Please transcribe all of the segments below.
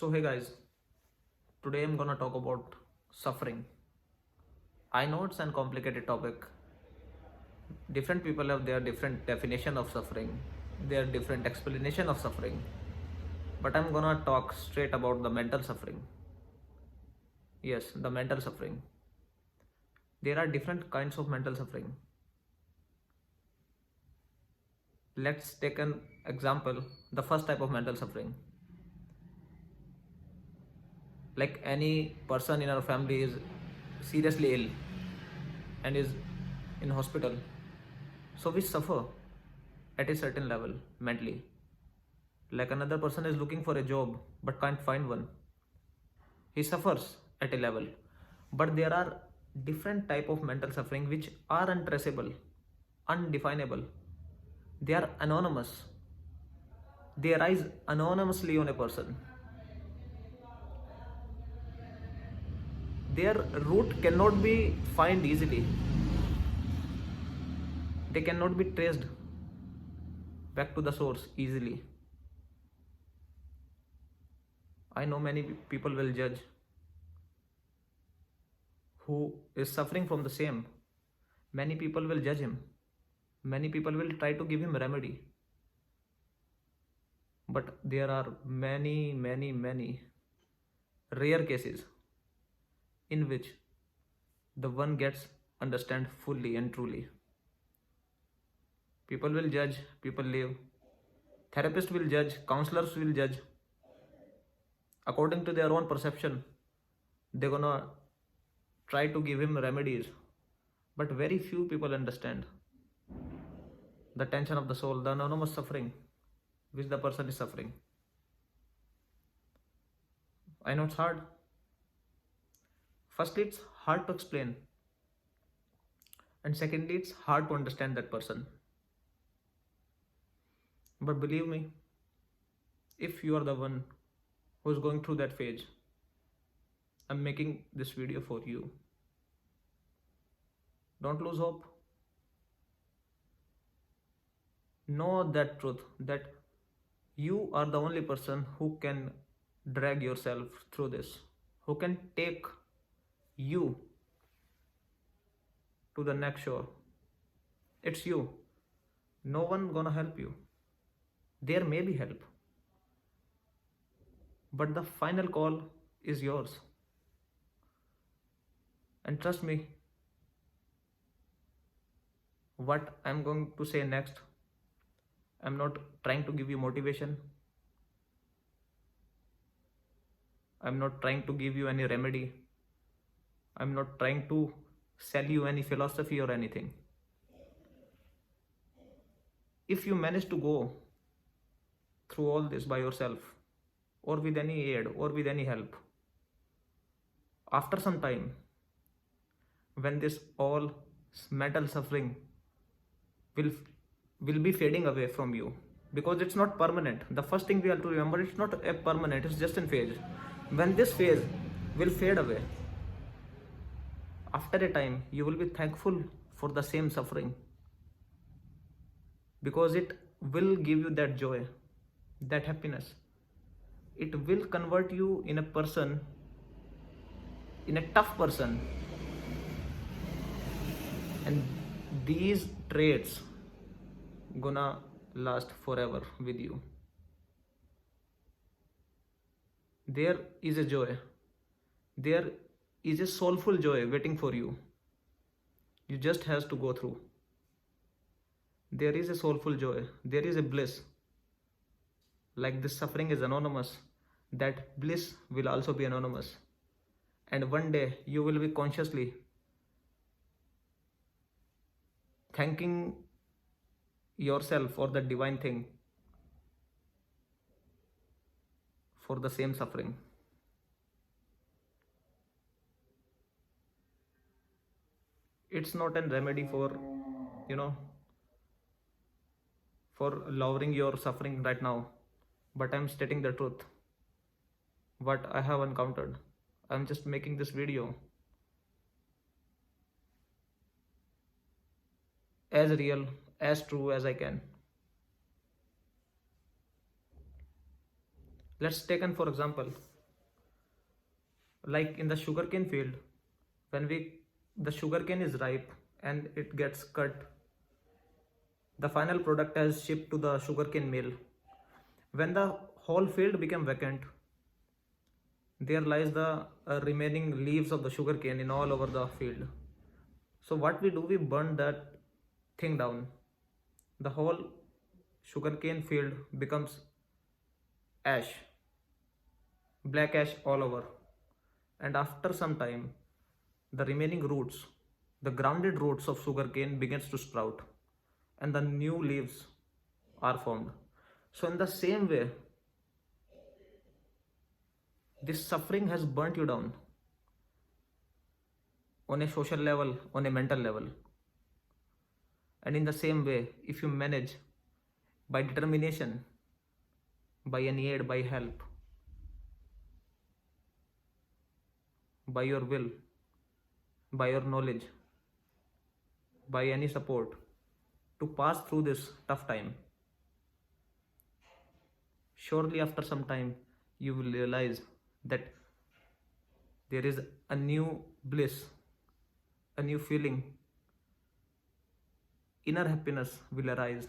So hey guys, today I'm gonna talk about suffering. I know it's an complicated topic. Different people have their different definition of suffering, their different explanation of suffering. But I'm gonna talk straight about the mental suffering. Yes, the mental suffering. There are different kinds of mental suffering. Let's take an example. The first type of mental suffering. Like any person in our family is seriously ill and is in hospital. So we suffer at a certain level mentally. Like another person is looking for a job but can't find one. He suffers at a level. But there are different type of mental suffering which are untraceable, undefinable. They are anonymous. They arise anonymously on a person. Their root cannot be found easily. They cannot be traced back to the source easily. I know many people will judge who is suffering from the same. Many people will judge him. Many people will try to give him remedy. But there are many rare cases in which the one gets understand fully and truly. People will judge, people leave. Therapists will judge, counselors will judge. According to their own perception, they're gonna try to give him remedies. But very few people understand the tension of the soul, the anonymous suffering which the person is suffering. I know it's hard. Firstly, it's hard to explain. And secondly, it's hard to understand that person. But believe me, if you are the one who is going through that phase, I'm making this video for you. Don't lose hope. Know that truth that you are the only person who can drag yourself through this, who can take you to the next shore. It's you. No one gonna help you. There may be help, but the final call is yours. And trust me, what I'm going to say next, I'm not trying to give you motivation. I'm not trying to give you any remedy. I'm not trying to sell you any philosophy or anything. If you manage to go through all this by yourself, or with any aid, or with any help, after some time, when this all mental suffering will be fading away from you, because it's not permanent. The first thing we have to remember, it's not a permanent, it's just in phase. When this phase will fade away, after a time you will be thankful for the same suffering, because it will give you that joy, that happiness. It will convert you in a person, in a tough person. And these traits gonna last forever with you. There is a joy, there is a soulful joy waiting for you. You just has to go through. There is a soulful joy, there is a bliss. Like this suffering is anonymous, that bliss will also be anonymous. And one day you will be consciously thanking yourself or the divine thing for the same suffering. It's not a remedy for, for lowering your suffering right now, but I'm stating the truth, what I have encountered. I'm just making this video as real, as true as I can. Let's take an for example, like in the sugarcane field, when the sugarcane is ripe and it gets cut, the final product is shipped to the sugarcane mill. When the whole field became vacant, there lies the remaining leaves of the sugarcane in all over the field. So what we do, we burn that thing down. The whole sugarcane field becomes ash, black ash all over. And after some time, the remaining roots, the grounded roots of sugarcane begins to sprout, and the new leaves are formed. So in the same way, this suffering has burnt you down on a social level, on a mental level. And in the same way, if you manage by determination, by any aid, by help, by your will, by your knowledge, by any support, to pass through this tough time, surely after some time you will realize that there is a new bliss, a new feeling, inner happiness will arise,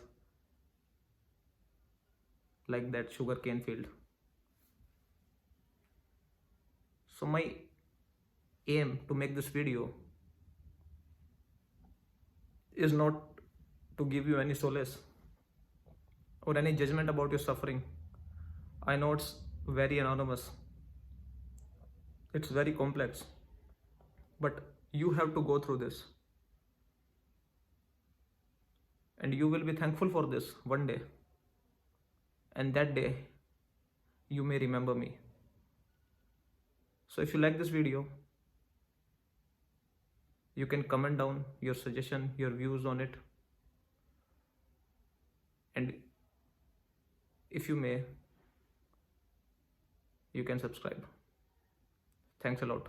like that sugarcane field. So my aim to make this video is not to give you any solace or any judgment about your suffering. I know it's very anonymous, it's very complex, but you have to go through this, and you will be thankful for this one day, and that day you may remember me. So if you like this video, you can comment down your suggestion, your views on it, and if you may, you can subscribe. Thanks a lot.